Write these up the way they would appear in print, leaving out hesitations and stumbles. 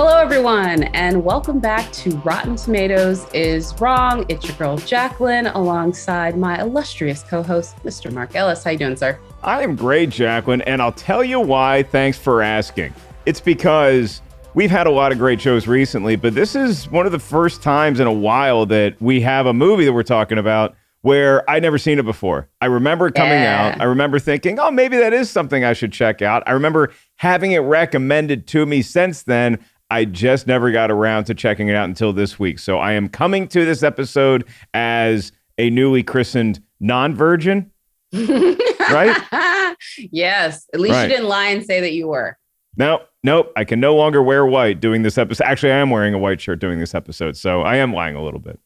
Hello, everyone, and welcome back to Rotten Tomatoes is Wrong. It's your girl, Jacqueline, alongside my illustrious co-host, Mr. Mark Ellis. How you doing, sir? I am great, Jacqueline, and I'll tell you why. Thanks for asking. It's because we've had a lot of great shows recently, but this is one of the first times in a while that we have a movie that we're talking about where I'd never seen it before. I remember it coming out. I remember thinking, oh, maybe that is something I should check out. I remember having it recommended to me since then. I just never got around to checking it out until this week. So I am coming to this episode as a newly christened non-virgin, right? Yes. At least you didn't lie and say that you were. Nope. I can no longer wear white doing this episode. Actually, I am wearing a white shirt doing this episode, so I am lying a little bit.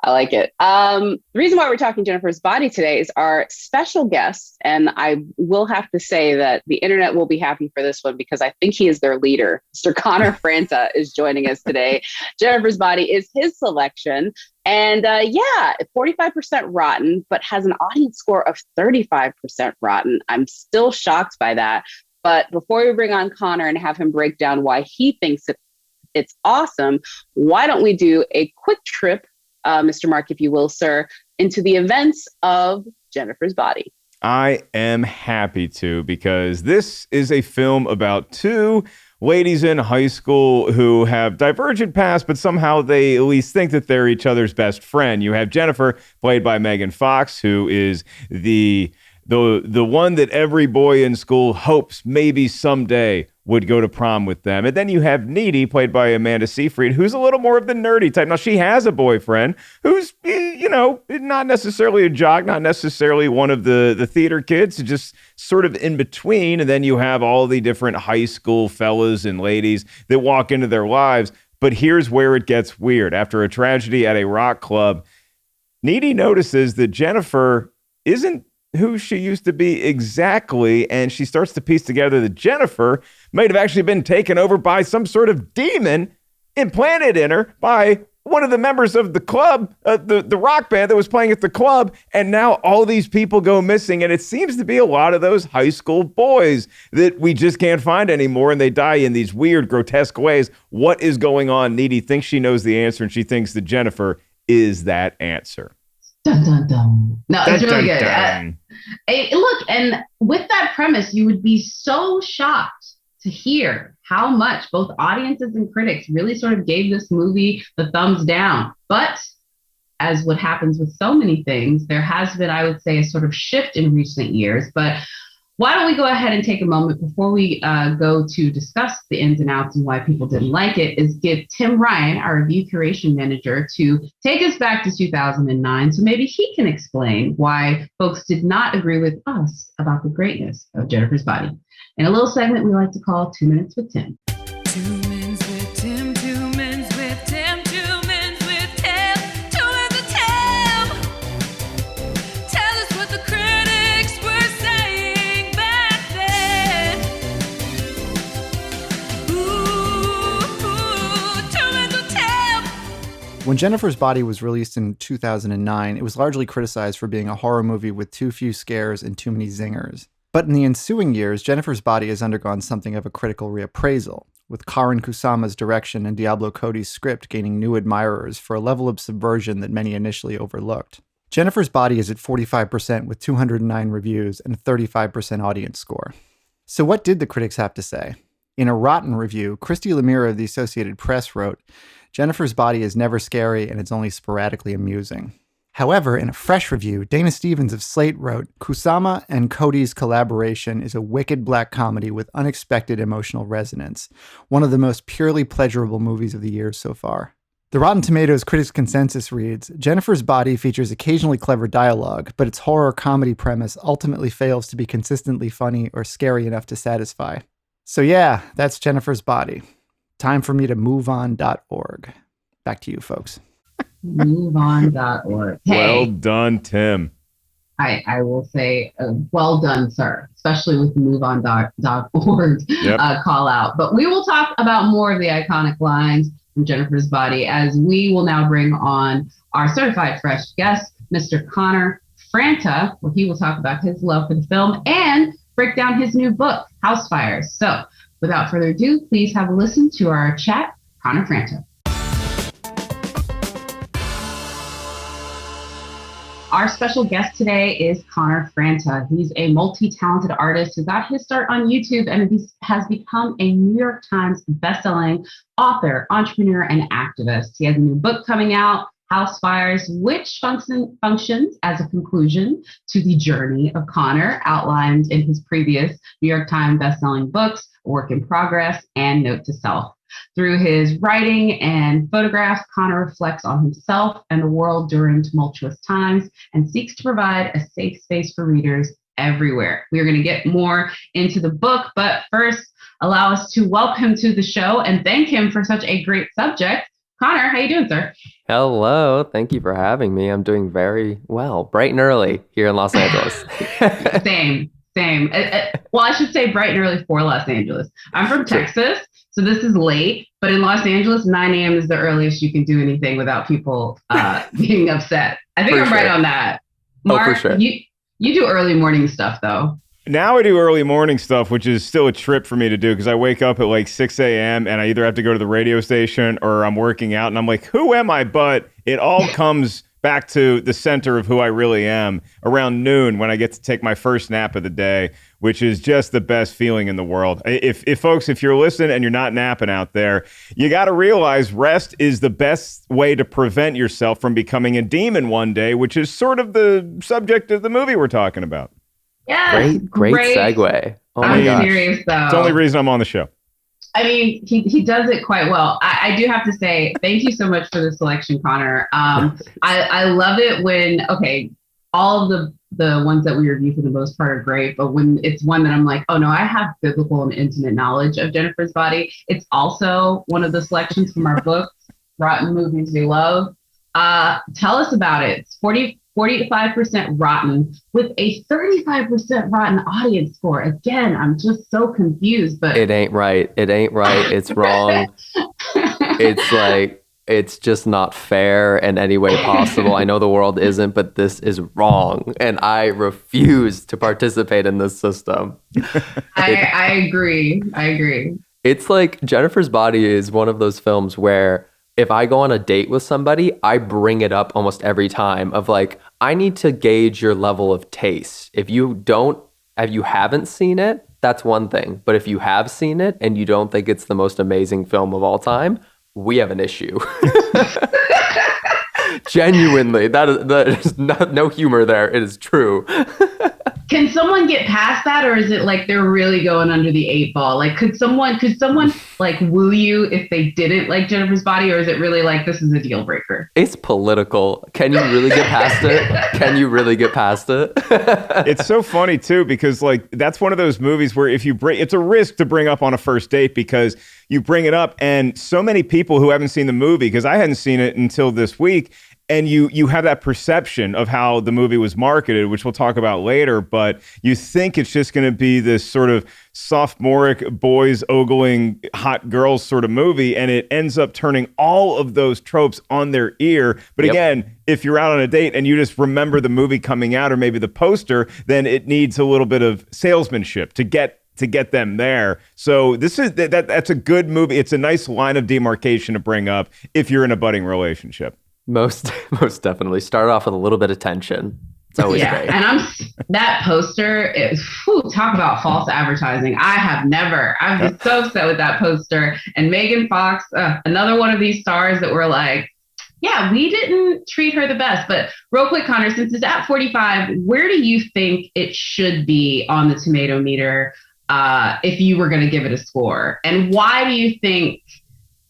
I like it. The reason why we're talking Jennifer's Body today is our special guest, and I will have to say that the internet will be happy for this one because I think he is their leader. Mr. Connor Franta is joining us today. Jennifer's Body is his selection, and 45% rotten, but has an audience score of 35% rotten. I'm still shocked by that. But before we bring on Connor and have him break down why he thinks it's awesome, why don't we do a quick trip, Mr. Mark, if you will, sir, into the events of Jennifer's Body. I am happy to, because this is a film about two ladies in high school who have divergent paths, but somehow they at least think that they're each other's best friend. You have Jennifer, played by Megan Fox, who is the one that every boy in school hopes maybe someday would go to prom with them. And then you have Needy, played by Amanda Seyfried, who's a little more of the nerdy type. Now, she has a boyfriend who's, not necessarily a jock, not necessarily one of the theater kids, just sort of in between. And then you have all the different high school fellas and ladies that walk into their lives. But here's where it gets weird. After a tragedy at a rock club, Needy notices that Jennifer isn't who she used to be exactly, and she starts to piece together that Jennifer might have actually been taken over by some sort of demon implanted in her by one of the members of the club, the rock band that was playing at the club, and now all these people go missing, and it seems to be a lot of those high school boys that we just can't find anymore, and they die in these weird, grotesque ways. What is going on? Needy thinks she knows the answer, and she thinks that Jennifer is that answer. Dun, dun, dun. No, dun, it's really dun, good. Dun. Look, and with that premise, you would be so shocked to hear how much both audiences and critics really sort of gave this movie the thumbs down. But as what happens with so many things, there has been, I would say, a sort of shift in recent years. But why don't we go ahead and take a moment before we go to discuss the ins and outs and why people didn't like it, is give Tim Ryan, our review curation manager, to take us back to 2009 so maybe he can explain why folks did not agree with us about the greatness of Jennifer's Body. In a little segment we like to call 2 Minutes with Tim. 2 minutes with Tim, 2 minutes with Tim, 2 minutes with Tim, 2 minutes with Tim. Tell us what the critics were saying back then. Ooh, 2 minutes with Tim. When Jennifer's Body was released in 2009, it was largely criticized for being a horror movie with too few scares and too many zingers. But in the ensuing years, Jennifer's Body has undergone something of a critical reappraisal, with Karin Kusama's direction and Diablo Cody's script gaining new admirers for a level of subversion that many initially overlooked. Jennifer's Body is at 45% with 209 reviews and a 35% audience score. So what did the critics have to say? In a rotten review, Christy Lemire of the Associated Press wrote, "Jennifer's Body is never scary and it's only sporadically amusing." However, in a fresh review, Dana Stevens of Slate wrote, "Kusama and Cody's collaboration is a wicked black comedy with unexpected emotional resonance, one of the most purely pleasurable movies of the year so far." The Rotten Tomatoes critics' consensus reads, "Jennifer's Body features occasionally clever dialogue, but its horror comedy premise ultimately fails to be consistently funny or scary enough to satisfy." So yeah, that's Jennifer's Body. Time for me to moveon.org. Back to you, folks. MoveOn.org. Hey, Well done, Tim. I will say, well done, sir, especially with the MoveOn.org call out. But we will talk about more of the iconic lines from Jennifer's Body as we will now bring on our certified fresh guest, Mr. Connor Franta, where he will talk about his love for the film and break down his new book, House Fires. So without further ado, please have a listen to our chat Connor Franta. Our special guest today is Connor Franta. He's a multi-talented artist who got his start on YouTube and has become a New York Times bestselling author, entrepreneur, and activist. He has a new book coming out, House Fires, which functions as a conclusion to the journey of Connor outlined in his previous New York Times bestselling books, Work in Progress and Note to Self. Through his writing and photographs, Connor reflects on himself and the world during tumultuous times and seeks to provide a safe space for readers everywhere. We are going to get more into the book, but first, allow us to welcome him to the show and thank him for such a great subject. Connor, how you doing, sir? Hello. Thank you for having me. I'm doing very well. Bright and early here in Los Angeles. Same. Well, I should say bright and early for Los Angeles. I'm from Texas, so this is late. But in Los Angeles, 9 a.m. is the earliest you can do anything without people being upset. I think I'm right on that. Mark, for sure. you do early morning stuff, though. Now I do early morning stuff, which is still a trip for me to do because I wake up at like 6 a.m. and I either have to go to the radio station or I'm working out and I'm like, who am I? But it all comes back to the center of who I really am around noon when I get to take my first nap of the day, which is just the best feeling in the world. If folks, if you're listening and you're not napping out there, you got to realize rest is the best way to prevent yourself from becoming a demon one day, which is sort of the subject of the movie we're talking about. Yeah, Great segue. Oh my gosh. Serious, though. It's the only reason I'm on the show. I mean, he does it quite well. I do have to say, thank you so much for the selection, Connor. I love it when, all of the ones that we review for the most part are great, but when it's one that I'm like, oh no, I have biblical and intimate knowledge of Jennifer's Body. It's also one of the selections from our book, Rotten Movies We Love. Tell us about it. It's 45% rotten with a 35% rotten audience score. Again, I'm just so confused, but It ain't right. It's wrong. It's like, it's just not fair in any way possible. I know the world isn't, but this is wrong. And I refuse to participate in this system. I agree. It's like Jennifer's Body is one of those films where if I go on a date with somebody, I bring it up almost every time of like, I need to gauge your level of taste. If you haven't seen it, that's one thing. But if you have seen it and you don't think it's the most amazing film of all time, we have an issue. Genuinely, that is no humor there. It is true. Can someone get past that, or is it like they're really going under the 8 ball? Like, could someone like woo you if they didn't like Jennifer's Body, or is it really like this is a deal breaker? It's political. Can you really get past it? It's so funny too because like that's one of those movies where if you it's a risk to bring up on a first date because you bring it up and so many people who haven't seen the movie, because I hadn't seen it until this week. And you have that perception of how the movie was marketed, which we'll talk about later, but you think it's just going to be this sort of sophomoric boys ogling hot girls sort of movie, and it ends up turning all of those tropes on their ear. But again, if you're out on a date and you just remember the movie coming out or maybe the poster, then it needs a little bit of salesmanship to get them there. So that's a good movie. It's a nice line of demarcation to bring up if you're in a budding relationship. Most definitely. Start off with a little bit of tension. It's always great. And that poster, talk about false advertising. I've been so upset with that poster. And Megan Fox, another one of these stars that were like, yeah, we didn't treat her the best. But real quick, Connor, since it's at 45, where do you think it should be on the Tomatometer if you were going to give it a score? And why do you think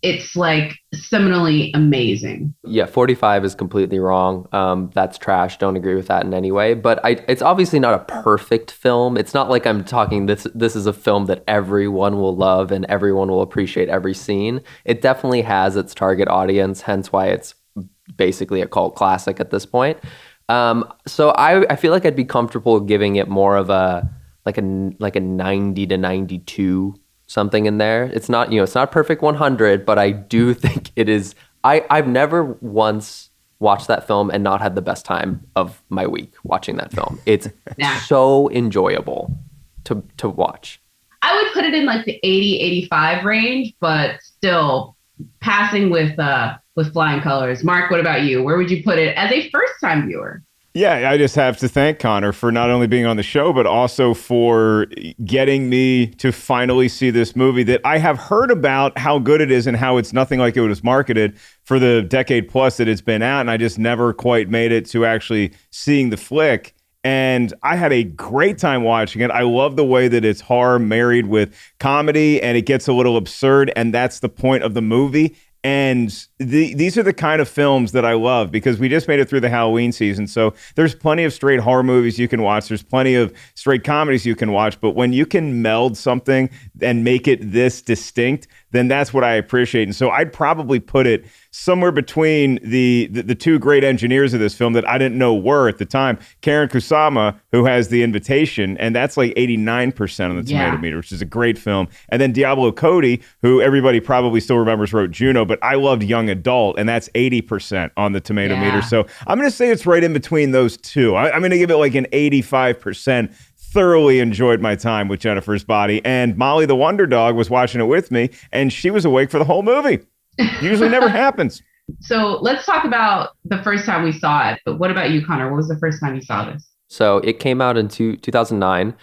it's like seminally amazing? Yeah, 45 is completely wrong. That's trash. Don't agree with that in any way. But it's obviously not a perfect film. It's not like I'm talking this is a film that everyone will love and everyone will appreciate every scene. It definitely has its target audience, hence why it's basically a cult classic at this point. So I feel like I'd be comfortable giving it more of a 90 to 92, something in there. It's not, it's not perfect 100, but I do think it is. I've never once watched that film and not had the best time of my week watching that film. It's so enjoyable to watch. I would put it in like the 80, 85 range, but still passing with flying colors. Mark, what about you? Where would you put it as a first time viewer? Yeah, I just have to thank Connor for not only being on the show, but also for getting me to finally see this movie that I have heard about how good it is and how it's nothing like it was marketed for the decade plus that it's been out. And I just never quite made it to actually seeing the flick. And I had a great time watching it. I love the way that it's horror married with comedy and it gets a little absurd. And that's the point of the movie. And these are the kind of films that I love because we just made it through the Halloween season. So there's plenty of straight horror movies you can watch. There's plenty of straight comedies you can watch. But when you can meld something and make it this distinct, then that's what I appreciate. And so I'd probably put it somewhere between the two great engineers of this film that I didn't know were at the time. Karen Kusama, who has The Invitation, and that's like 89% on the Tomatometer, which is a great film. And then Diablo Cody, who everybody probably still remembers wrote Juno, but I loved Young Adult, and that's 80% on the Tomatometer. Yeah. So I'm going to say it's right in between those two. I'm going to give it like an 85%. Thoroughly enjoyed my time with Jennifer's Body, and Molly the Wonder Dog was watching it with me, and she was awake for the whole movie. Usually never happens. So let's talk about the first time we saw it. But what about you, Connor? What was the first time you saw this? So it came out in 2009,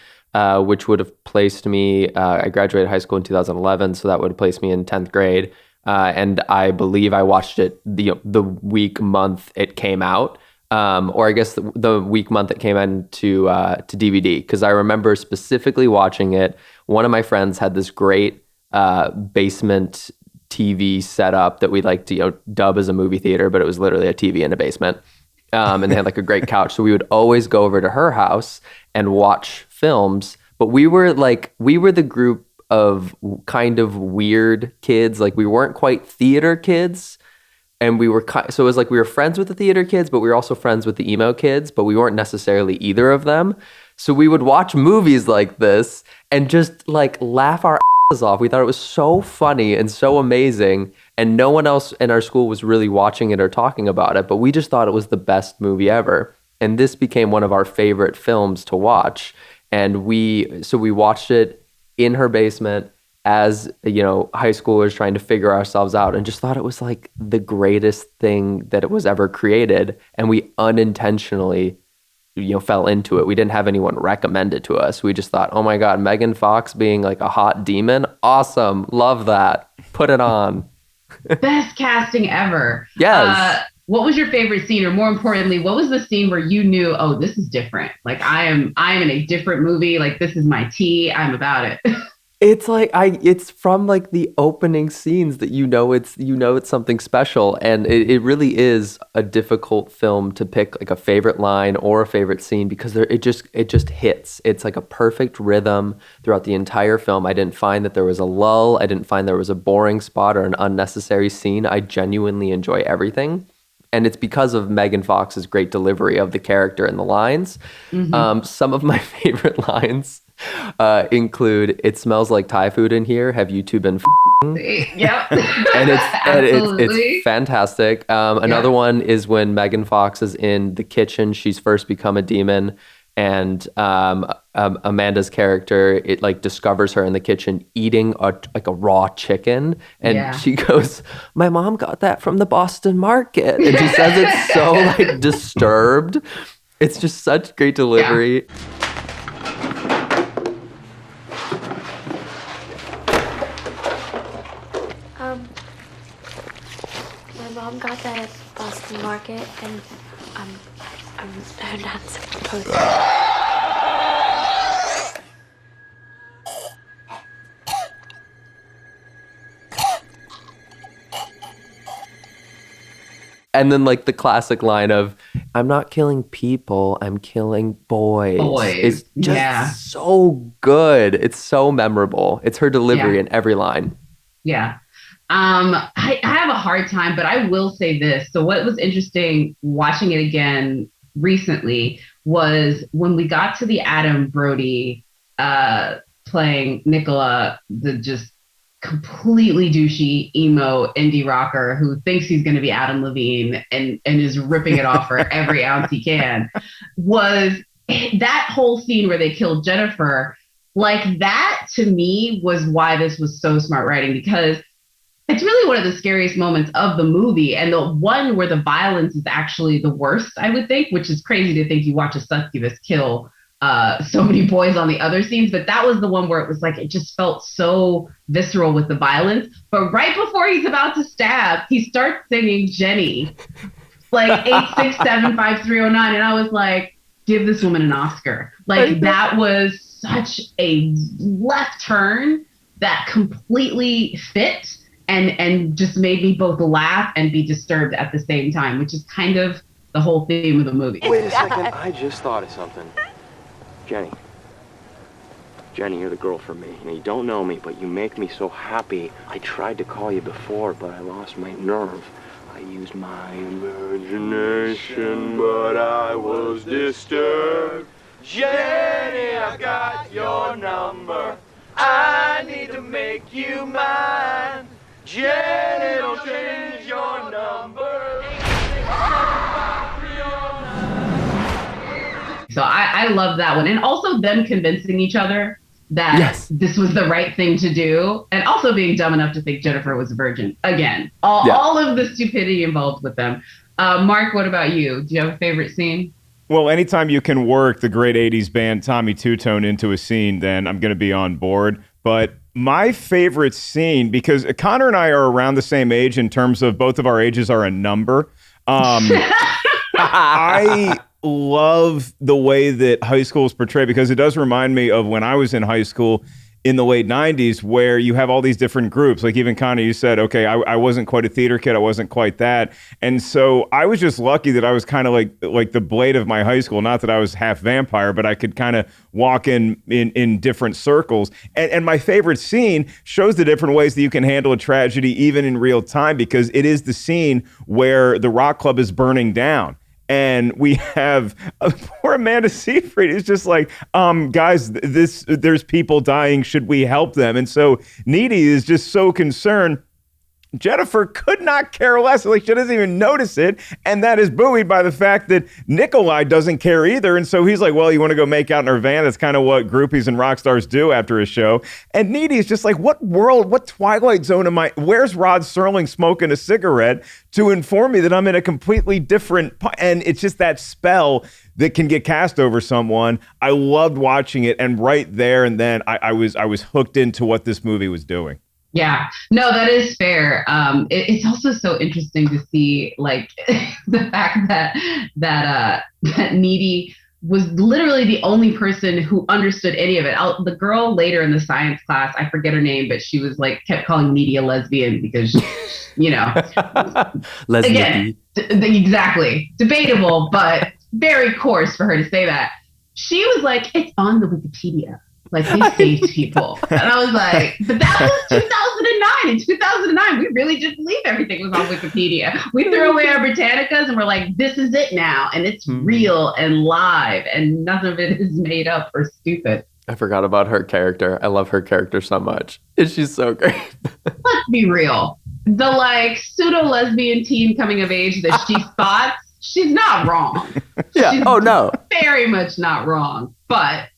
which would have placed me, I graduated high school in 2011, so that would have placed me in 10th grade. And I believe I watched it the week, month it came out. Or I guess the week, month it came in to DVD, because I remember specifically watching it. One of my friends had this great basement TV setup that we like to dub as a movie theater, but it was literally a TV in a basement. And they had like a great couch. So we would always go over to her house and watch films. But we were the group of kind of weird kids. Like we weren't quite theater kids. And so it was like we were friends with the theater kids, but we were also friends with the emo kids, but we weren't necessarily either of them. So we would watch movies like this and just like laugh our asses off. We thought it was so funny and so amazing. And no one else in our school was really watching it or talking about it, but we just thought it was the best movie ever. And this became one of our favorite films to watch. And we watched it in her basement as, high schoolers trying to figure ourselves out, and just thought it was like the greatest thing that it was ever created. And we unintentionally, fell into it. We didn't have anyone recommend it to us. We just thought, oh my God, Megan Fox being like a hot demon. Awesome. Love that. Put it on. Best casting ever. Yes. What was your favorite scene, or more importantly, what was the scene where you knew, oh, this is different? Like I am in a different movie. Like this is my tea. I'm about it. It's like it's from like the opening scenes that it's something special, and it really is a difficult film to pick like a favorite line or a favorite scene, because it just hits. It's like a perfect rhythm throughout the entire film. I didn't find that there was a lull. I didn't find there was a boring spot or an unnecessary scene. I genuinely enjoy everything. And it's because of Megan Fox's great delivery of the character and the lines. Mm-hmm. Some of my favorite lines include, "It smells like Thai food in here. Have you two been Yep. And it's fantastic. Another one is when Megan Fox is in the kitchen. She's first become a demon, and Amanda's character, it like discovers her in the kitchen eating a raw chicken, and she goes, "My mom got that from the Boston market," and she says it's so like disturbed. It's just such great delivery. My mom got that at Boston Market, and I'm not supposed to. And then like the classic line of, "I'm not killing people, I'm killing boys." It's just so good. It's so memorable. It's her delivery in every line. Yeah. I have a hard time, but I will say this. So what was interesting watching it again recently was when we got to the Adam Brody playing Nicola, the just completely douchey emo indie rocker who thinks he's going to be Adam Levine and is ripping it off for every ounce he can, was that whole scene where they killed Jennifer. Like that to me was why this was so smart writing, because It's really one of the scariest moments of the movie, and the one where the violence is actually the worst, I would think, which is crazy to think you watch a succubus kill so many boys on the other scenes. But that was the one where it was like, it just felt so visceral with the violence. But right before he's about to stab, he starts singing Jenny, like 8675309. And I was like, give this woman an Oscar. Like, that was such a left turn that completely fit. And just made me both laugh and be disturbed at the same time, which is kind of the whole theme of the movie. Wait a second, I just thought of something. Jenny, you're the girl for me. You don't know me, but you make me so happy. I tried to call you before, but I lost my nerve. I used my imagination, but I was disturbed. Jenny, I got your number. I need to make you mine. Jenny, don't change your number. So I love that one. And also them convincing each other that this was the right thing to do. And also being dumb enough to think Jennifer was a virgin. Again, all of the stupidity involved with them. Mark, what about you? Do you have a favorite scene? Well, anytime you can work the great 80s band Tommy Two-Tone into a scene, then I'm going to be on board. But my favorite scene, because Connor and I are around the same age in terms of both of our ages are a number. I love the way that high school is portrayed, because it does remind me of when I was in high school in the late 90s, where you have all these different groups. Like even Connor, you said, okay, I wasn't quite a theater kid. I wasn't quite that. And so I was just lucky that I was kind of like the Blade of my high school. Not that I was half vampire, but I could kind of walk in different circles. And my favorite scene shows the different ways that you can handle a tragedy even in real time, because it is the scene where the rock club is burning down. And we have poor Amanda Seyfried is just like, guys, there's people dying. Should we help them? And so Needy is just so concerned. Jennifer could not care less. Like, she doesn't even notice it. And that is buoyed by the fact that Nikolai doesn't care either. And so he's like, well, you want to go make out in our van? That's kind of what groupies and rock stars do after a show. And Needy is just like, what world, what Twilight Zone am I? Where's Rod Serling smoking a cigarette to inform me that I'm in a completely different... And it's just that spell that can get cast over someone. I loved watching it. And right there and then I was hooked into what this movie was doing. Yeah, no, that is fair. It's also so interesting to see, like, the fact that Needy was literally the only person who understood any of it. The girl later in the science class, I forget her name, but she was like, kept calling Needy a lesbian because, you know, again, exactly, debatable, but very coarse for her to say that. She was like, it's on the Wikipedia. Like, they saved people. And I was like, but that was 2009. In 2009, we really did believe everything was on Wikipedia. We threw away our Britannicas and we're like, this is it now. And it's real and live. And none of it is made up or stupid. I forgot about her character. I love her character so much. She's so great. Let's be real. The, like, pseudo-lesbian teen coming of age that she thought, she's not wrong. Yeah. She's no. very much not wrong. But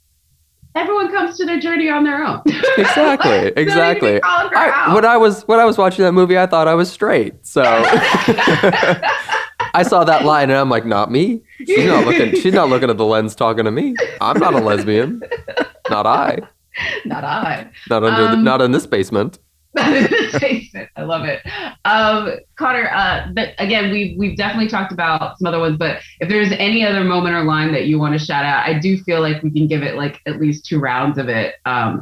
everyone comes to their journey on their own. Exactly. Exactly. When I was watching that movie, I thought I was straight. So I saw that line and I'm like, not me. She's not looking at the lens talking to me. I'm not a lesbian. Not I. Not in this basement. I love it. Connor, again, we've definitely talked about some other ones, but if there's any other moment or line that you want to shout out, I do feel like we can give it like at least 2 rounds of it.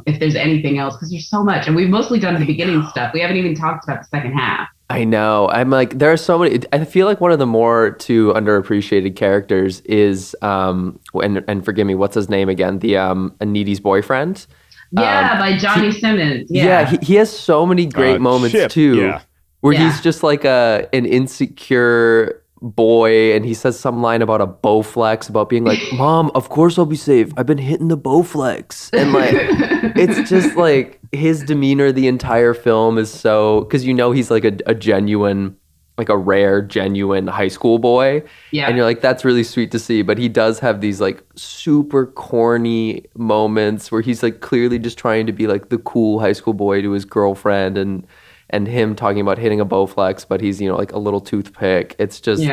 If there's anything else, because there's so much, and we've mostly done the beginning stuff. We haven't even talked about the second half. I know. I'm like, there are so many. I feel like one of the more underappreciated characters is, and forgive me, what's his name again? The Needy's boyfriend. Yeah, by Johnny Simmons. Yeah, he has so many great moments Chip, too, where he's just like an insecure boy, and he says some line about a Bowflex, about being like, "Mom, of course I'll be safe. I've been hitting the Bowflex," and like, it's just like his demeanor the entire film is so, because you know he's like a genuine, like a rare, genuine high school boy. Yeah. And you're like, that's really sweet to see. But he does have these like super corny moments where he's like clearly just trying to be like the cool high school boy to his girlfriend. And and him talking about hitting a Bowflex, but he's, you know, like a little toothpick. It's just,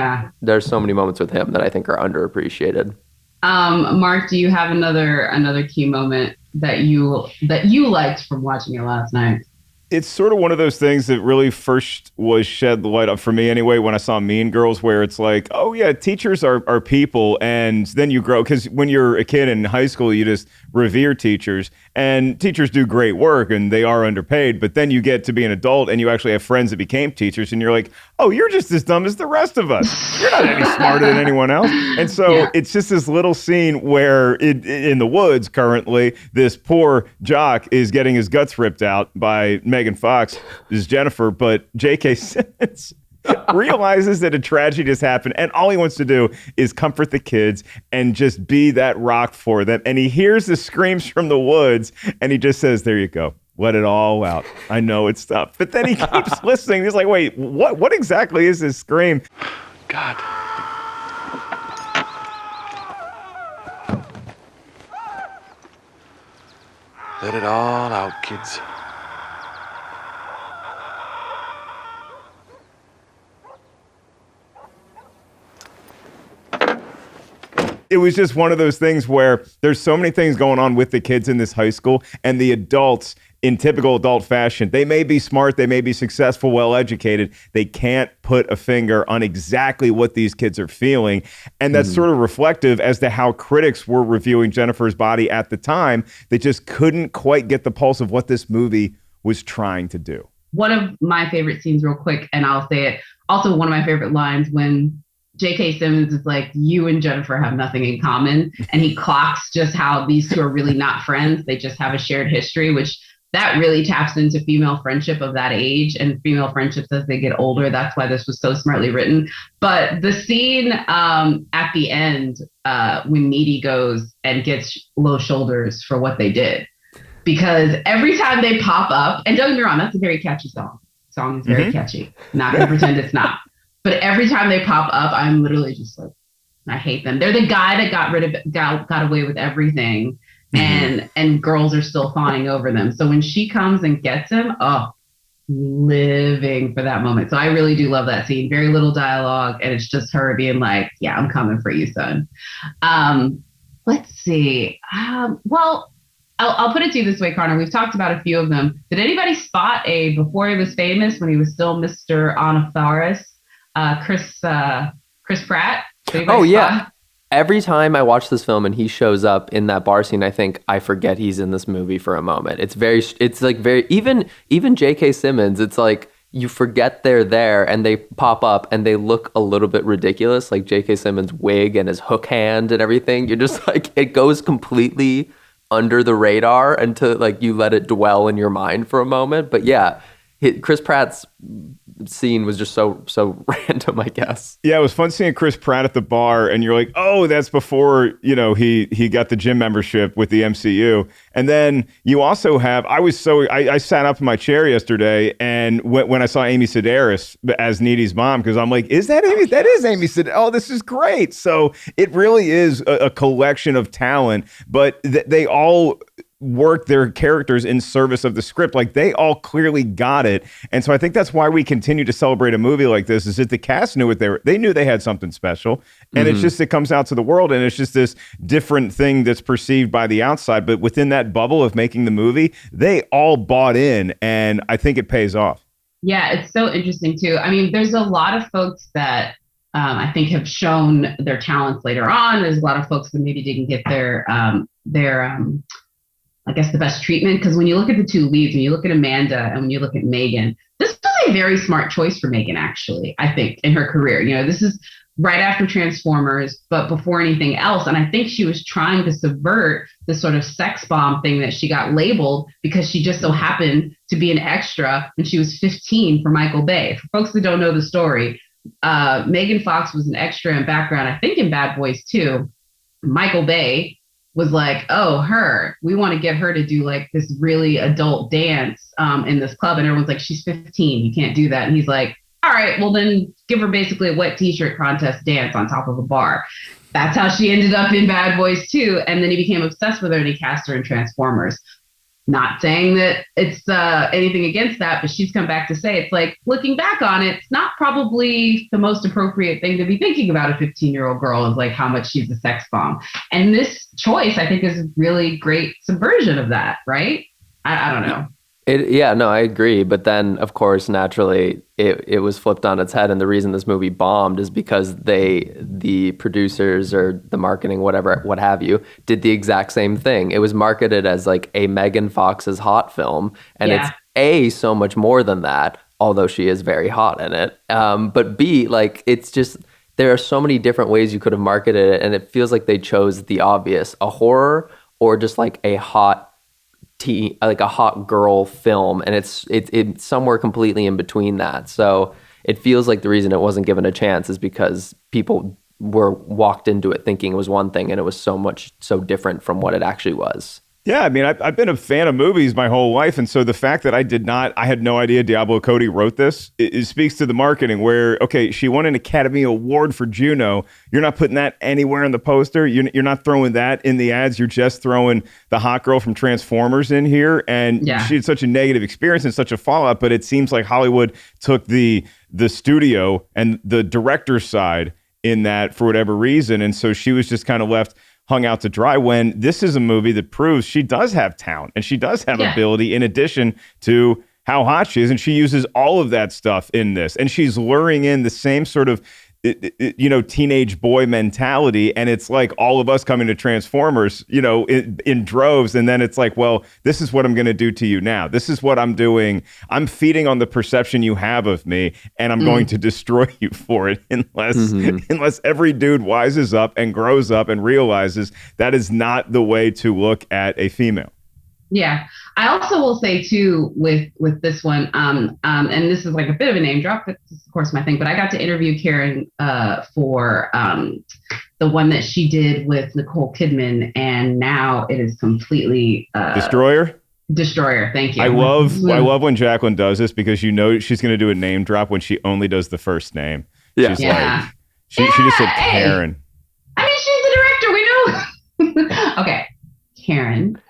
there's so many moments with him that I think are underappreciated. Mark, do you have another key moment that you liked from watching it last night? It's sort of one of those things that really first was shed the light up for me anyway when I saw Mean Girls, where it's like, oh yeah, teachers are people, and then you grow, because when you're a kid in high school, you just revere teachers, and teachers do great work and they are underpaid, but then you get to be an adult and you actually have friends that became teachers, and you're like, oh, you're just as dumb as the rest of us. You're not any smarter than anyone else. And so it's just this little scene where in the woods currently, this poor jock is getting his guts ripped out by Megan Fox, this is Jennifer, but J.K. Simmons realizes that a tragedy has happened, and all he wants to do is comfort the kids and just be that rock for them. And he hears the screams from the woods, and he just says, there you go. Let it all out. I know it's tough. But then he keeps listening. He's like, wait, what exactly is this scream? God. Let it all out, kids. It was just one of those things where there's so many things going on with the kids in this high school, and the adults, in typical adult fashion, they may be smart, they may be successful, well-educated. They can't put a finger on exactly what these kids are feeling. And that's sort of reflective as to how critics were reviewing Jennifer's Body at the time. They just couldn't quite get the pulse of what this movie was trying to do. One of my favorite scenes, real quick, and I'll say it, also one of my favorite lines, when J.K. Simmons is like, you and Jennifer have nothing in common. And he clocks just how these two are really not friends. They just have a shared history, which that really taps into female friendship of that age and female friendships as they get older. That's why this was so smartly written. But the scene at the end when Needy goes and gets low shoulders for what they did, because every time they pop up, and don't get me wrong, that's a very catchy song. The song is very catchy. Not gonna pretend it's not. But every time they pop up, I'm literally just like, I hate them. They're the guy that got away with everything, and girls are still fawning over them. So when she comes and gets him, living for that moment. So I really do love that scene. Very little dialogue, and it's just her being like, yeah, I'm coming for you, son. Let's see. Well, I'll put it to you this way, Connor. We've talked about a few of them. Did anybody spot before he was famous, when he was still Mr. Onifaris? Chris Pratt. Oh yeah. Every time I watch this film and he shows up in that bar scene, I think I forget he's in this movie for a moment. It's very even J.K. Simmons. It's like you forget they're there and they pop up and they look a little bit ridiculous, like J.K. Simmons' wig and his hook hand and everything. You're just like, it goes completely under the radar until like you let it dwell in your mind for a moment. But yeah, Chris Pratt's scene was just so random, I guess. Yeah, it was fun seeing Chris Pratt at the bar, and you're like, oh, that's before, he got the gym membership with the MCU. And then you also have, I sat up in my chair yesterday, and when I saw Amy Sedaris as Needy's mom, because I'm like, is that Amy? That is Amy Sedaris. Oh, this is great. So it really is a collection of talent, but they all work their characters in service of the script. Like, they all clearly got it. And so I think that's why we continue to celebrate a movie like this, is that the cast knew they knew they had something special. And it's just, it comes out to the world, and it's just this different thing that's perceived by the outside. But within that bubble of making the movie, they all bought in, and I think it pays off. Yeah, it's so interesting too. I mean, there's a lot of folks that I think have shown their talents later on. There's a lot of folks that maybe didn't get their I guess the best treatment, because when you look at the two leads, when you look at Amanda and when you look at Megan, this was a very smart choice for Megan, actually, I think, in her career. This is right after Transformers, but before anything else. And I think she was trying to subvert this sort of sex bomb thing that she got labeled because she just so happened to be an extra when she was 15 for Michael Bay. For folks that don't know the story, Megan Fox was an extra in background, I think in Bad Boys 2. Michael Bay was like, we want to get her to do like this really adult dance in this club. And everyone's like, she's 15, you can't do that. And he's like, all right, well then give her basically a wet t-shirt contest dance on top of a bar. That's how she ended up in Bad Boys 2. And then he became obsessed with her and he cast her in Transformers. Not saying that it's anything against that, but she's come back to say it's like, looking back on it, it's not probably the most appropriate thing to be thinking about a 15-year-old girl is like how much she's a sex bomb. And this choice, I think, is a really great subversion of that, right? I don't know. I agree. But then, of course, naturally, it was flipped on its head. And the reason this movie bombed is because the producers or the marketing, whatever, what have you, did the exact same thing. It was marketed as like a Megan Fox's hot film. And it's so much more than that, although she is very hot in it. But B, like, it's just, there are so many different ways you could have marketed it. And it feels like they chose the obvious, a horror or just like a hot like a hot girl film, and it's somewhere completely in between that. So it feels like the reason it wasn't given a chance is because people were walked into it thinking it was one thing, and it was so different from what it actually was. Yeah, I mean, I've been a fan of movies my whole life, and so the fact that I had no idea Diablo Cody wrote this, it speaks to the marketing where, okay, she won an Academy Award for Juno. You're not putting that anywhere in the poster. You're not throwing that in the ads. You're just throwing the hot girl from Transformers in here, and she had such a negative experience and such a fallout, but it seems like Hollywood took the studio and the director's side in that for whatever reason, and so she was just kind of left hung out to dry, when this is a movie that proves she does have talent and she does have ability in addition to how hot she is. And she uses all of that stuff in this. And she's luring in the same sort of, teenage boy mentality. And it's like all of us coming to Transformers, in droves. And then it's like, well, this is what I'm going to do to you now. This is what I'm doing. I'm feeding on the perception you have of me, and I'm going to destroy you for it unless every dude wises up and grows up and realizes that is not the way to look at a female. Yeah. I also will say too with this one, and this is like a bit of a name drop, but this is of course my thing, but I got to interview Karen for the one that she did with Nicole Kidman, and now it is completely Destroyer. Thank you. I love when Jacqueline does this, because she's going to do a name drop when she only does the first name. She's like, she just said Karen. I mean, she's the director. We know. Okay. Karen,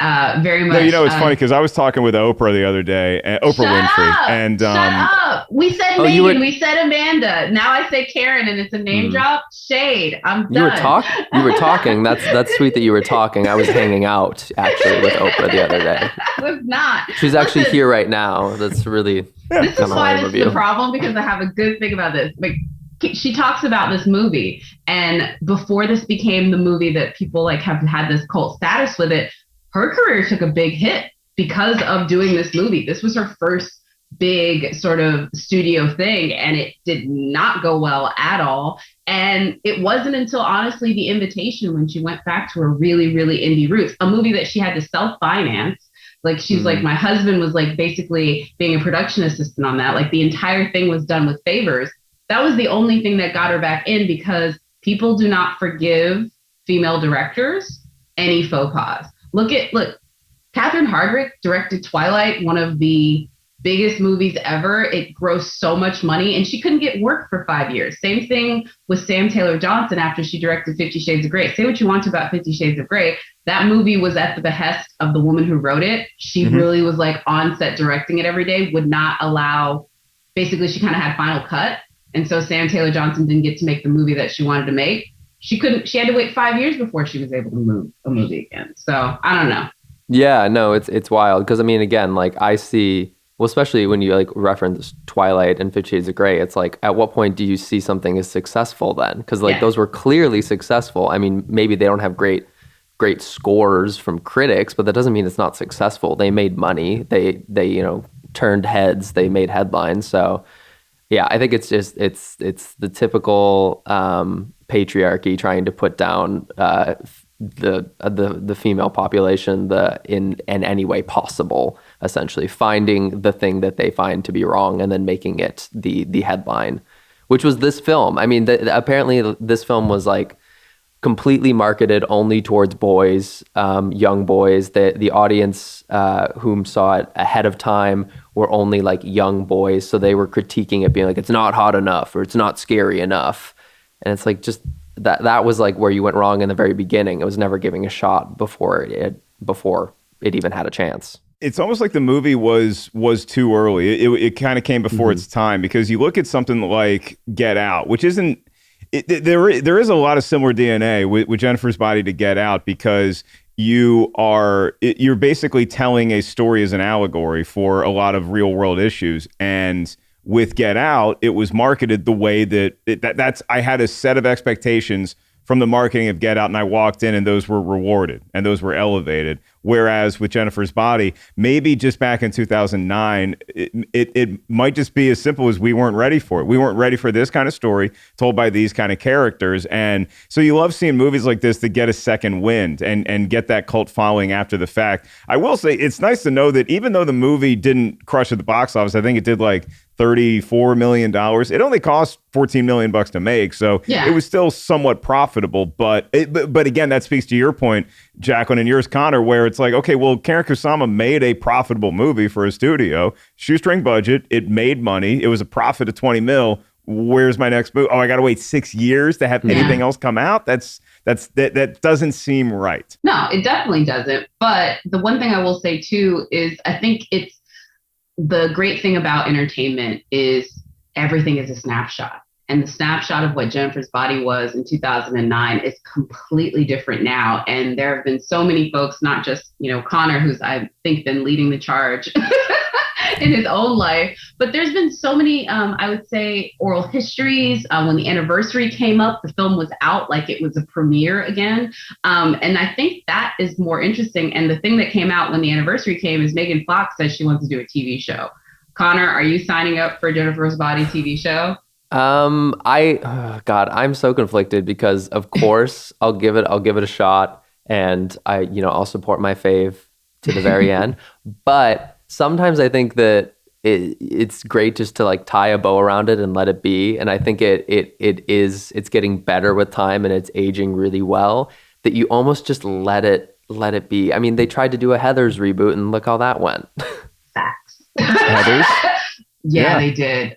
very much. No, it's funny because I was talking with Oprah the other day, Oprah Winfrey, and shut up. We said Megan, we said Amanda. Now I say Karen, and it's a name drop. Shade. I'm done. You were talking. That's sweet that you were talking. I was hanging out actually with Oprah the other day. I was not. She's actually here right now. That's really this is why this is the problem, because I have a good thing about this. Like, she talks about this movie, and before this became the movie that people like have had this cult status with it, her career took a big hit because of doing this movie. This was her first big sort of studio thing, and it did not go well at all. And it wasn't until honestly The Invitation, when she went back to her really, really indie roots, a movie that she had to self-finance. Like, she's like, my husband was like basically being a production assistant on that. Like, the entire thing was done with favors. That was the only thing that got her back in, because people do not forgive female directors any faux pas. Look, Catherine Hardwicke directed Twilight, one of the biggest movies ever. It grossed so much money, and she couldn't get work for 5 years. Same thing with Sam Taylor Johnson after she directed 50 Shades of Grey. Say what you want about 50 Shades of Grey. That movie was at the behest of the woman who wrote it. She really was like on set directing it every day, would not allow, basically she kind of had final cut. And so Sam Taylor Johnson didn't get to make the movie that she wanted to make. She had to wait 5 years before she was able to move a movie again. So I don't know. Yeah, no, it's wild. Because I mean, again, like I see, well, especially when you like reference Twilight and 50 Shades of Grey, it's like, at what point do you see something as successful then? Because like those were clearly successful. I mean, maybe they don't have great scores from critics, but that doesn't mean it's not successful. They made money. They turned heads. They made headlines. So yeah, I think it's just it's the typical patriarchy trying to put down the female population in any way possible, essentially finding the thing that they find to be wrong and then making it the headline, which was this film. I mean, apparently this film was like completely marketed only towards boys, young boys. The audience whom saw it ahead of time were only like young boys, so they were critiquing it, being like, it's not hot enough or it's not scary enough. And it's like, just that was like where you went wrong in the very beginning. It was never giving a shot before it even had a chance. It's almost like the movie was too early. It kind of came before its time, because you look at something like Get Out, which isn't. There is a lot of similar DNA with Jennifer's Body to Get Out, because you're basically telling a story as an allegory for a lot of real world issues. And with Get Out, it was marketed the way that's I had a set of expectations from the marketing of Get Out, and I walked in and those were rewarded and those were elevated. Whereas with Jennifer's Body, maybe just back in 2009, it might just be as simple as we weren't ready for it. We weren't ready for this kind of story told by these kind of characters. And so you love seeing movies like this that get a second wind and get that cult following after the fact. I will say it's nice to know that even though the movie didn't crush at the box office, I think it did like $34 million. It only cost $14 million to make, so it was still somewhat profitable. But again, that speaks to your point, Jacqueline, and yours, Connor, where it's like, okay, well, Karen Kusama made a profitable movie for a studio, shoestring budget, it made money, it was a profit of 20 mil. Where's my next movie? Oh, I got to wait 6 years to have anything else come out. That doesn't seem right. No, it definitely doesn't. But the one thing I will say too is I think it's the great thing about entertainment is everything is a snapshot. And the snapshot of what Jennifer's Body was in 2009 is completely different now. And there have been so many folks, not just, Connor, who's I think been leading the charge in his own life, but there's been so many, I would say, oral histories. When the anniversary came up, the film was out like it was a premiere again. And I think that is more interesting. And the thing that came out when the anniversary came is Megan Fox says she wants to do a TV show. Connor, are you signing up for Jennifer's Body TV show? I'm so conflicted because of course I'll give it a shot, and I'll support my fave to the very end. But sometimes I think that it's great just to like tie a bow around it and let it be. And I think it's getting better with time, and it's aging really well, that you almost just let it be. I mean, they tried to do a Heathers reboot and look how that went. Facts. Heathers? Yeah, they did.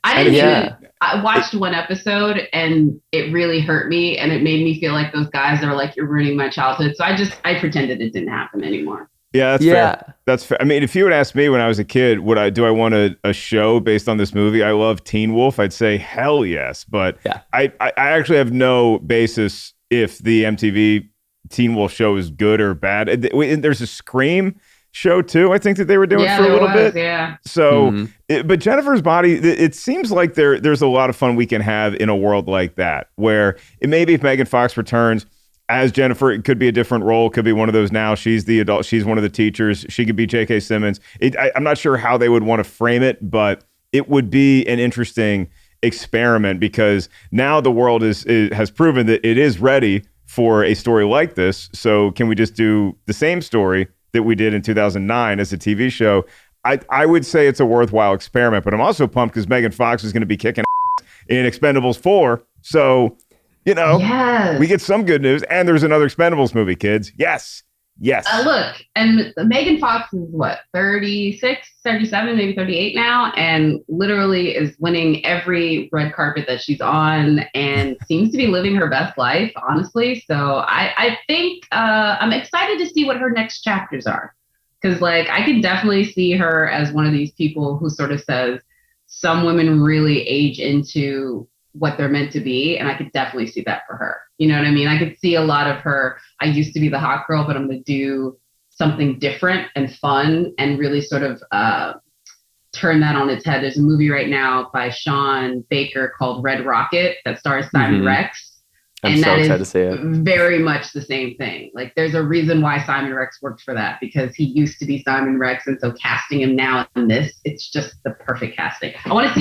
I watched one episode and it really hurt me, and it made me feel like those guys are like, you're ruining my childhood. So I pretended it didn't happen anymore. Yeah, that's fair. That's fair. I mean, if you would ask me when I was a kid, do I want a show based on this movie? I love Teen Wolf. I'd say hell yes. But I actually have no basis if the MTV Teen Wolf show is good or bad. There's a Scream show too, I think, that they were doing for a little bit. Yeah. So, but Jennifer's Body, it seems like there's a lot of fun we can have in a world like that, where maybe if Megan Fox returns as Jennifer, it could be a different role, could be one of those now. She's the adult, she's one of the teachers. She could be J.K. Simmons. I'm not sure how they would want to frame it, but it would be an interesting experiment, because now the world has proven that it is ready for a story like this. So can we just do the same story that we did in 2009 as a TV show? I would say it's a worthwhile experiment, but I'm also pumped because Megan Fox is going to be kicking ass in Expendables 4. So, we get some good news, and there's another Expendables movie, kids. Yes. Look, and Megan Fox is what, 36, 37, maybe 38 now, and literally is winning every red carpet that she's on and seems to be living her best life, honestly. So I think I'm excited to see what her next chapters are. Because I can definitely see her as one of these people who sort of says some women really age into what they're meant to be. And I could definitely see that for her. You know what I mean? I could see a lot of her, I used to be the hot girl, but I'm going to do something different and fun and really sort of turn that on its head. There's a movie right now by Sean Baker called Red Rocket that stars Simon Rex. I'm so excited to see it. Very much the same thing. There's a reason why Simon Rex worked for that, because he used to be Simon Rex, and so casting him now in this, it's just the perfect casting. I want to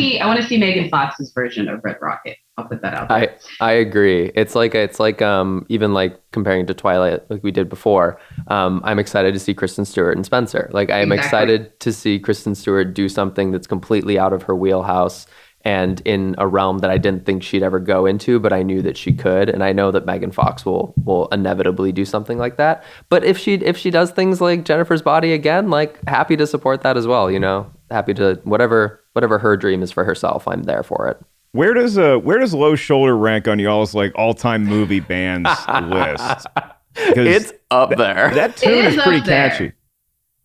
see Megan Fox's version of Red Rocket. I'll put that out there. I agree. It's like even like comparing to Twilight, like we did before. I'm excited to see Kristen Stewart and Spencer. I am excited to see Kristen Stewart do something that's completely out of her wheelhouse, and in a realm that I didn't think she'd ever go into, but I knew that she could. And I know that Megan Fox will inevitably do something like that. But if she does things like Jennifer's Body again, happy to support that as well, happy to whatever her dream is for herself, I'm there for it. Where does Low Shoulder rank on y'all's all-time movie bands list? It's up there. That tune is pretty catchy.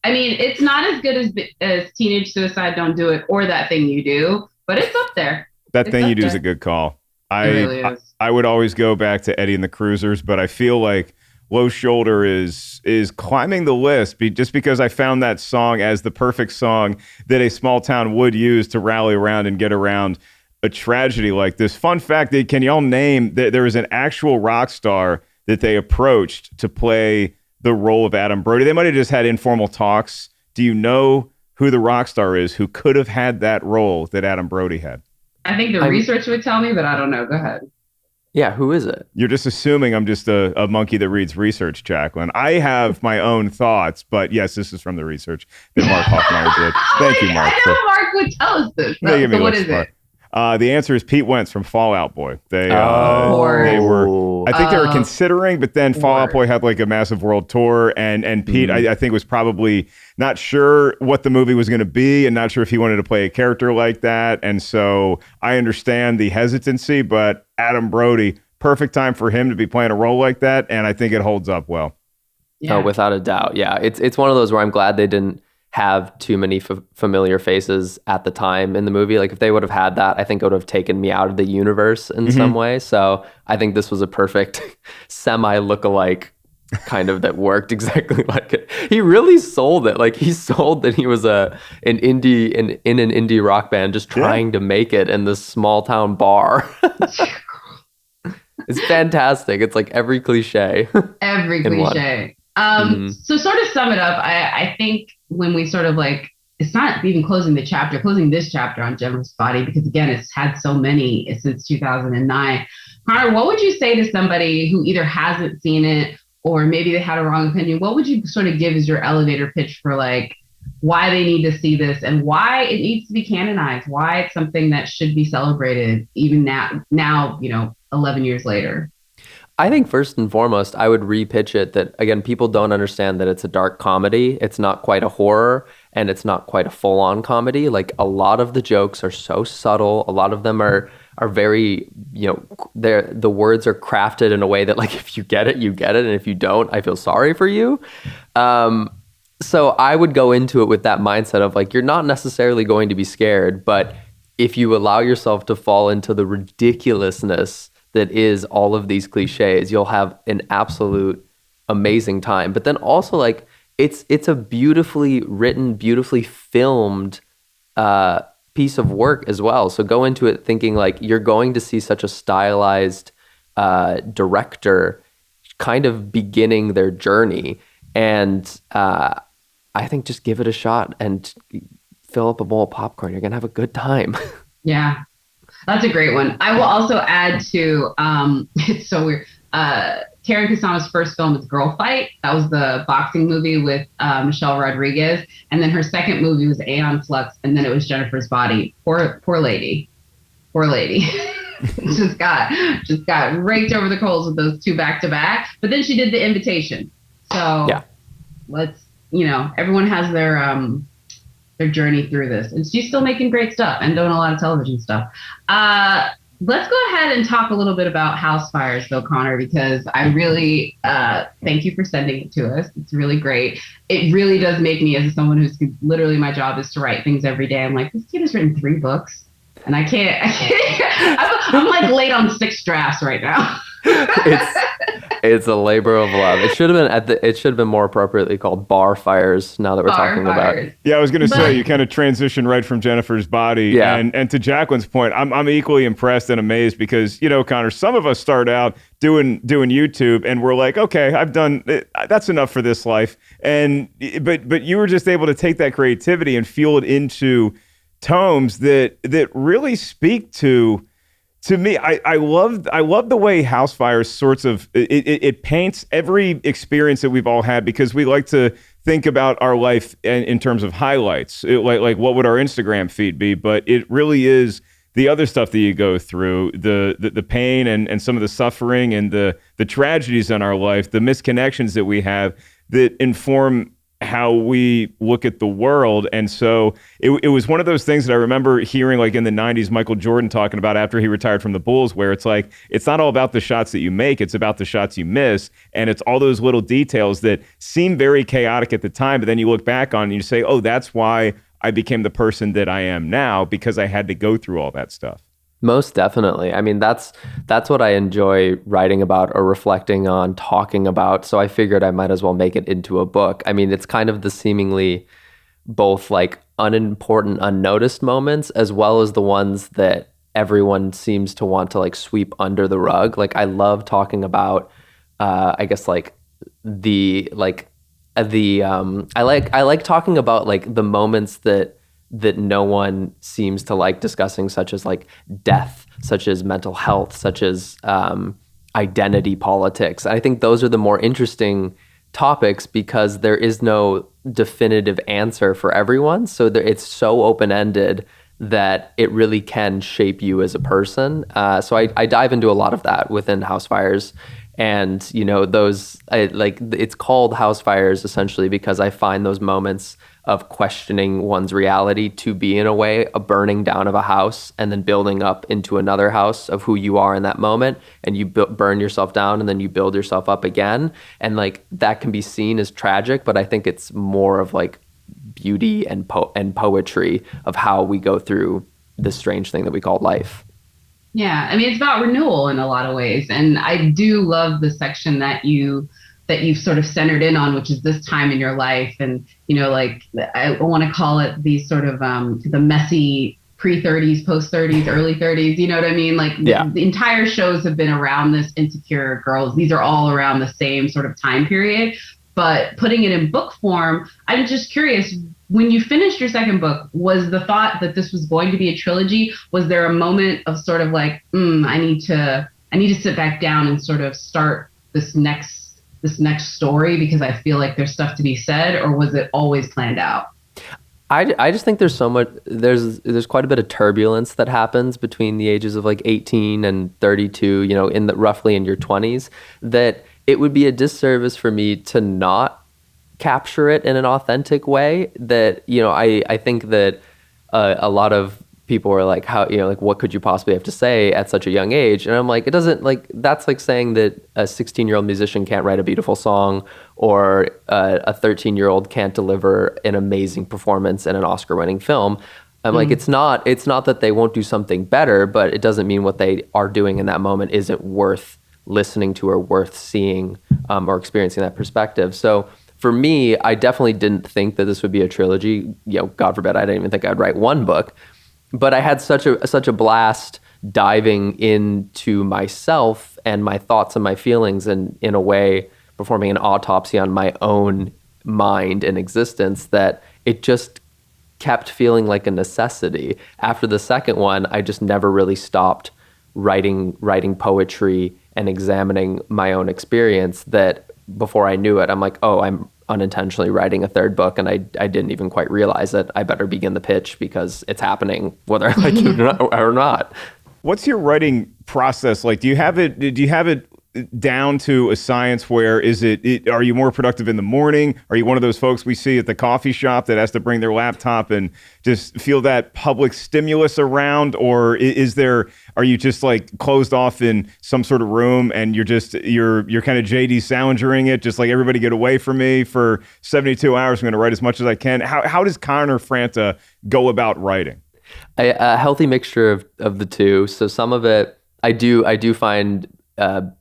I mean, it's not as good as Teenage Suicide, Don't Do It, or That Thing You Do, but it's up there. That It's Thing up You Do is there. a good call. It really is. I would always go back to Eddie and the Cruisers, but I feel like Low Shoulder is climbing the list just because I found that song as the perfect song that a small town would use to rally around and get around a tragedy like this. Fun fact, can y'all name that there was an actual rock star that they approached to play the role of Adam Brody? They might have just had informal talks. Do you know who the rock star is who could have had that role that Adam Brody had? I think the research would tell me, but I don't know. Go ahead. Yeah, who is it? You're just assuming I'm just a monkey that reads research, Jacqueline. I have my own thoughts, but yes, this is from the research that Mark Hoffmeyer did. Thank you, Mark. I know Mark would tell us this. So What is it? The answer is Pete Wentz from Fall Out Boy. They were, I think they were considering, but then Fall Out Boy had like a massive world tour, and Pete, I think, was probably not sure what the movie was going to be, and not sure if he wanted to play a character like that. And so I understand the hesitancy, but Adam Brody, perfect time for him to be playing a role like that, and I think it holds up well. Yeah. Oh, without a doubt. Yeah, it's one of those where I'm glad they didn't have too many familiar faces at the time in the movie. Like if they would have had that, I think it would have taken me out of the universe in some way. So I think this was a perfect semi lookalike kind of that worked exactly like it. He really sold it. Like he sold that he was an indie in an indie rock band just trying to make it in this small town bar. It's fantastic. It's like every cliche. Every cliche. So sort of sum it up, I think when we sort of like, it's not even closing this chapter on Jennifer's Body, because again, it's had so many since 2009. Connor, what would you say to somebody who either hasn't seen it or maybe they had a wrong opinion? What would you sort of give as your elevator pitch for like why they need to see this and why it needs to be canonized, why it's something that should be celebrated even now, 11 years later? I think first and foremost, I would repitch it that, again, people don't understand that it's a dark comedy. It's not quite a horror, and it's not quite a full-on comedy. Like, a lot of the jokes are so subtle. A lot of them are very, the words are crafted in a way that, like, if you get it, you get it. And if you don't, I feel sorry for you. So I would go into it with that mindset of, like, you're not necessarily going to be scared, but if you allow yourself to fall into the ridiculousness that is all of these cliches, you'll have an absolute amazing time. But then also, like, it's a beautifully written, beautifully filmed piece of work as well. So go into it thinking like you're going to see such a stylized director kind of beginning their journey. And I think just give it a shot and fill up a bowl of popcorn. You're going to have a good time. Yeah. That's a great one. I will also add to, it's so weird, Karen Kusama's first film is Girl Fight. That was the boxing movie with Michelle Rodriguez. And then her second movie was Aeon Flux. And then it was Jennifer's Body. Poor lady. just got raked over the coals with those two back to back. But then she did The Invitation. So let's, everyone has their journey through this, and she's still making great stuff and doing a lot of television stuff. Let's go ahead and talk a little bit about House Fires, though, Connor, because I really thank you for sending it to us. It's really great. It really does make me, as someone who's literally, my job is to write things every day. I'm like, this kid has written 3 books, and I can't. I'm like late on 6 drafts right now. It's a labor of love. It should have been more appropriately called Bar Fires. Now that we're talking about it. Yeah, I was going to say you kind of transition right from Jennifer's Body. Yeah. And to Jacqueline's point, I'm equally impressed and amazed because Connor, some of us start out doing YouTube and we're like, okay, I've done that's enough for this life. But you were just able to take that creativity and fuel it into tomes that really speak to me. I love the way House Fires sorts of it paints every experience that we've all had, because we like to think about our life in terms of highlights, like what would our Instagram feed be, but it really is the other stuff that you go through, the pain and some of the suffering and the tragedies in our life, the misconnections that we have that inform how we look at the world. And so it was one of those things that I remember hearing like in the 90s, Michael Jordan talking about after he retired from the Bulls, where it's like, it's not all about the shots that you make, it's about the shots you miss. And it's all those little details that seem very chaotic at the time, but then you look back on and you say, oh, that's why I became the person that I am now, because I had to go through all that stuff. Most definitely. I mean, that's what I enjoy writing about or reflecting on, talking about. So I figured I might as well make it into a book. I mean, it's kind of the seemingly both like unimportant, unnoticed moments, as well as the ones that everyone seems to want to like sweep under the rug. Like I love talking about, I guess like I like talking about like the moments that no one seems to like discussing, such as like death, such as mental health, such as identity politics. I think those are the more interesting topics because there is no definitive answer for everyone. So it's so open-ended that it really can shape you as a person. So I dive into a lot of that within House Fires. And, you know, it's called House Fires essentially because I find those moments of questioning one's reality to be, in a way, a burning down of a house and then building up into another house of who you are in that moment. And you burn yourself down and then you build yourself up again. And like that can be seen as tragic, but I think it's more of like beauty and poetry of how we go through this strange thing that we call life. Yeah, I mean, it's about renewal in a lot of ways. And I do love the section that you've sort of centered in on, which is this time in your life. And, you know, like I want to call it these sort of the messy pre-30s, post-30s, early 30s. You know what I mean? Like the entire shows have been around this insecure girls. These are all around the same sort of time period. But putting it in book form, I'm just curious, when you finished your second book, was the thought that this was going to be a trilogy? Was there a moment of sort of like, I need to sit back down and sort of start this next story because I feel like there's stuff to be said, or was it always planned out? I just think there's so much, there's quite a bit of turbulence that happens between the ages of like 18 and 32, you know, roughly in your 20s, that it would be a disservice for me to not capture it in an authentic way. That, you know, I think that a lot of people are like, how, you know, like what could you possibly have to say at such a young age? And I'm like, it doesn't, like, that's like saying that a 16-year-old musician can't write a beautiful song, or a 13-year-old can't deliver an amazing performance in an Oscar-winning film. I'm like, it's not that they won't do something better, but it doesn't mean what they are doing in that moment isn't worth listening to or worth seeing or experiencing that perspective. So for me, I definitely didn't think that this would be a trilogy. You know, God forbid, I didn't even think I'd write one book. But I had such a blast diving into myself and my thoughts and my feelings, and in a way performing an autopsy on my own mind and existence, that it just kept feeling like a necessity. After the second one, I just never really stopped writing poetry and examining my own experience, that before I knew it, I'm like, oh, I'm unintentionally writing a third book, and I didn't even quite realize it. I better begin the pitch because it's happening whether I like it or not. What's your writing process like? Do you have it down to a science where are you more productive in the morning? Are you one of those folks we see at the coffee shop that has to bring their laptop and just feel that public stimulus around? Or are you just like closed off in some sort of room and you're kind of J.D. Salingering it, just like, everybody get away from me for 72 hours. I'm going to write as much as I can. How does Connor Franta go about writing? A healthy mixture of the two. So some of it I do find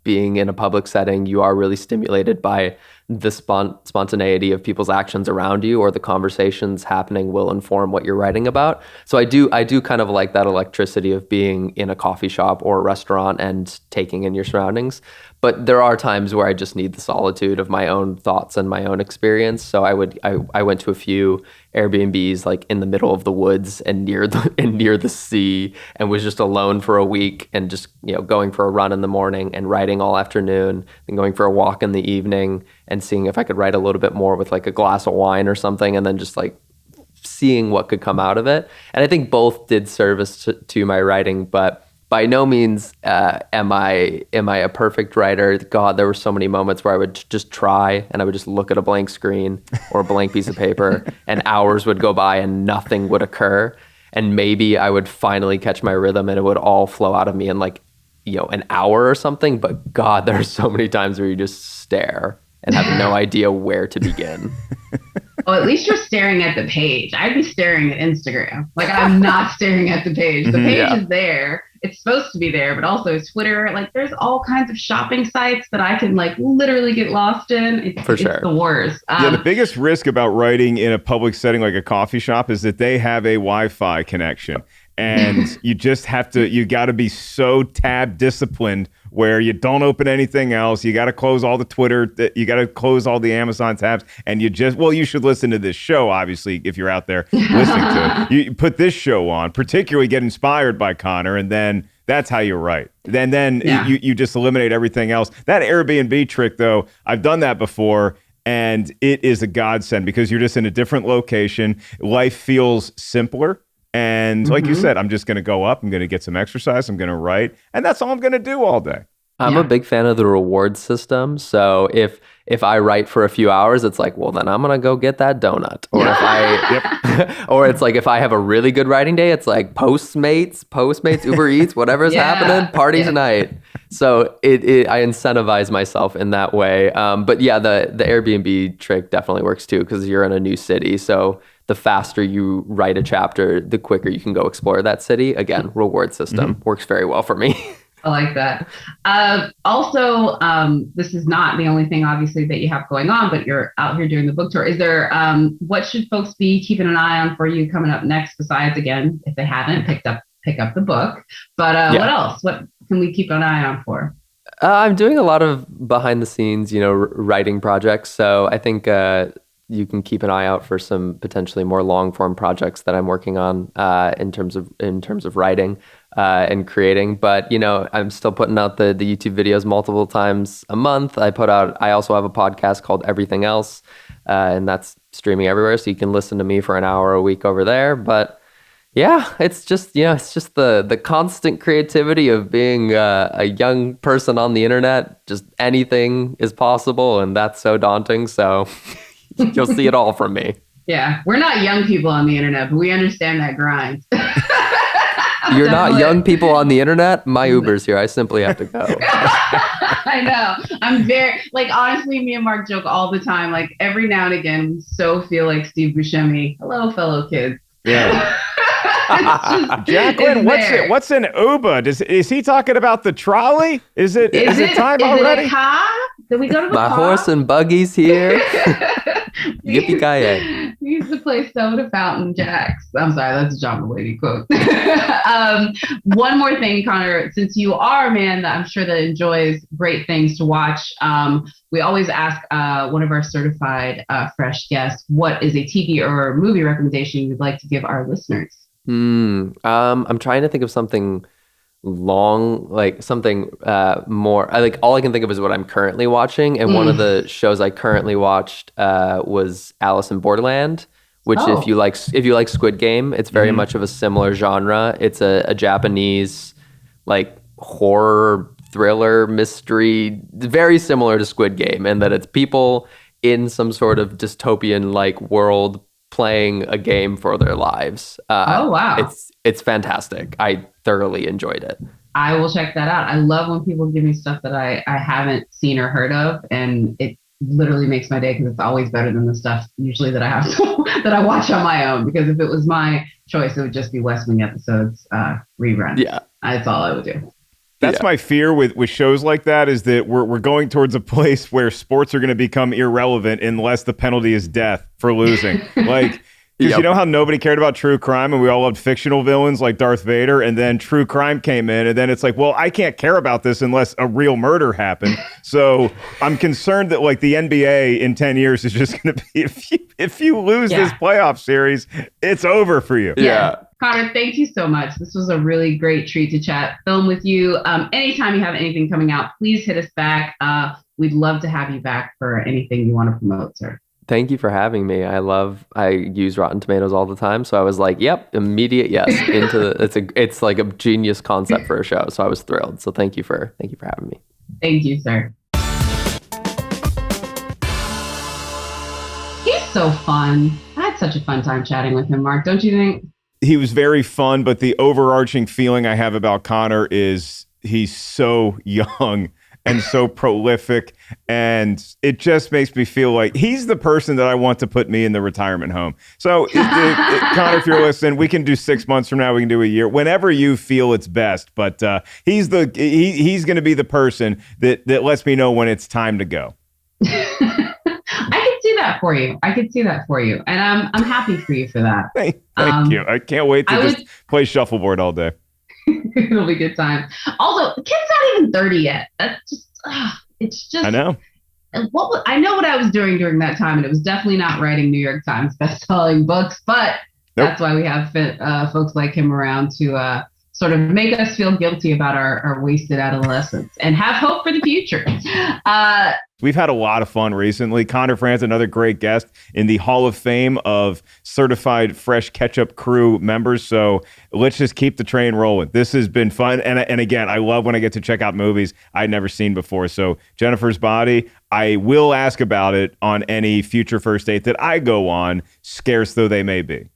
being in a public setting, you are really stimulated by the spontaneity of people's actions around you, or the conversations happening will inform what you're writing about. So I do kind of like that electricity of being in a coffee shop or a restaurant and taking in your surroundings. But there are times where I just need the solitude of my own thoughts and my own experience. So I went to a few Airbnbs like in the middle of the woods and near the sea, and was just alone for a week, and just, you know, going for a run in the morning and writing all afternoon, and going for a walk in the evening and seeing if I could write a little bit more with like a glass of wine or something, and then just like seeing what could come out of it. And I think both did service to my writing, but by no means am I a perfect writer. God, there were so many moments where I would just try and I would just look at a blank screen or a blank piece of paper and hours would go by and nothing would occur. And maybe I would finally catch my rhythm and it would all flow out of me in like, an hour or something. But God, there are so many times where you just stare and have no idea where to begin. Well, at least you're staring at the page. I'd be staring at Instagram. Like, I'm not staring at the page. The page is there. It's supposed to be there, but also Twitter. Like, there's all kinds of shopping sites that I can like literally get lost in. It's the worst. The biggest risk about writing in a public setting like a coffee shop is that they have a Wi-Fi connection. And you just you got to be so tab disciplined where you don't open anything else. You got to close all the Twitter, you got to close all the Amazon tabs. And you should listen to this show, obviously, if you're out there listening to it. You put this show on, particularly get inspired by Connor, and then that's how you write. Then you just eliminate everything else. That Airbnb trick, though, I've done that before. And it is a godsend because you're just in a different location. Life feels simpler. And like you said, I'm just going to go up. I'm going to get some exercise. I'm going to write. And that's all I'm going to do all day. I'm a big fan of the reward system. So if I write for a few hours, it's like, well, then I'm going to go get that donut. Or or it's like if I have a really good writing day, it's like Postmates, Uber Eats, whatever's happening, party tonight. So I incentivize myself in that way. But yeah, the Airbnb trick definitely works too because you're in a new city. So the faster you write a chapter, the quicker you can go explore that city. Again, reward system works very well for me. I like that. Also, this is not the only thing, obviously, that you have going on, but you're out here doing the book tour. Is there, what should folks be keeping an eye on for you coming up next? Besides, again, if they haven't pick up the book, but what else? What can we keep an eye on for? I'm doing a lot of behind the scenes, writing projects. So I think you can keep an eye out for some potentially more long form projects that I'm working on in terms of writing and creating. But I'm still putting out the YouTube videos multiple times a month. I also have a podcast called Everything Else, and that's streaming everywhere. So you can listen to me for an hour a week over there. But yeah, it's just the constant creativity of being a young person on the internet. Just anything is possible, and that's so daunting. So. You'll see it all from me. Yeah, we're not young people on the internet, but we understand that grind. You're not young people on the internet? My Uber's here. I simply have to go. I know. I'm very, honestly, me and Mark joke all the time. Like, every now and again, we so feel like Steve Buscemi. Hello, fellow kids. Yeah. Jacqueline, what's an Uber? Is he talking about the trolley? Is it time already? Is it a car? Did we go to the My car? horse and buggy's here. Yippee-ki-yay. We used to play Soda Fountain Jacks. I'm sorry, that's a John Mulaney quote. One more thing, Connor, since you are a man that I'm sure that enjoys great things to watch, we always ask one of our certified fresh guests, what is a TV or movie recommendation you'd like to give our listeners? I'm trying to think of something long, like something more. All I can think of is what I'm currently watching, and one of the shows I currently watched was Alice in Borderland, which if you like Squid Game, it's very much of a similar genre. It's a Japanese horror thriller mystery, very similar to Squid Game, and that it's people in some sort of dystopian world playing a game for their lives. Oh, wow. It's fantastic. I thoroughly enjoyed it. I will check that out. I love when people give me stuff that I haven't seen or heard of, and it literally makes my day because it's always better than the stuff usually that I have that I watch on my own, because if it was my choice, it would just be West Wing episodes rerun. Yeah. That's all I would do. That's my fear with shows like that, is that we're going towards a place where sports are going to become irrelevant unless the penalty is death for losing. Because you know how nobody cared about true crime and we all loved fictional villains like Darth Vader, and then true crime came in, and then it's like, well, I can't care about this unless a real murder happened. So I'm concerned that the NBA in 10 years is just going to be, if you lose this playoff series, it's over for you. Yeah. Connor, thank you so much. This was a really great treat to chat film with you. Anytime you have anything coming out, please hit us back. We'd love to have you back for anything you want to promote, sir. Thank you for having me. I use Rotten Tomatoes all the time. So I was like, yep, immediate yes. It's like a genius concept for a show. So I was thrilled. So thank you for having me. Thank you, sir. He's so fun. I had such a fun time chatting with him, Mark. Don't you think? He was very fun, but the overarching feeling I have about Connor is he's so young and so prolific, and it just makes me feel like he's the person that I want to put me in the retirement home. So Connor, if you're listening, we can do 6 months from now, we can do a year, whenever you feel it's best, but he's going to be the person that lets me know when it's time to go. I could see that for you. And I'm happy for you for that. Thank you. I can't wait to just play shuffleboard all day. It'll be a good time. Also, the kid's not even 30 yet. That's just, it's just. I know. I know what I was doing during that time, and it was definitely not writing New York Times best-selling books, but that's why we have folks like him around to sort of make us feel guilty about our wasted adolescence and have hope for the future. We've had a lot of fun recently. Connor Franta, another great guest in the Hall of Fame of certified fresh ketchup crew members. So let's just keep the train rolling. This has been fun. And again, I love when I get to check out movies I'd never seen before. So Jennifer's Body, I will ask about it on any future first date that I go on, scarce though they may be.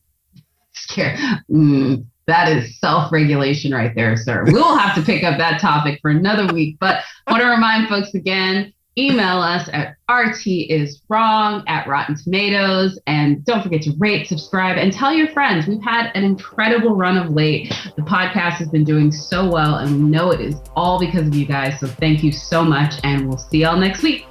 That is self-regulation right there, sir. We'll have to pick up that topic for another week. But I want to remind folks again, email us at rtiswrong@Rotten Tomatoes. And don't forget to rate, subscribe, and tell your friends. We've had an incredible run of late. The podcast has been doing so well, and we know it is all because of you guys. So thank you so much, and we'll see y'all next week.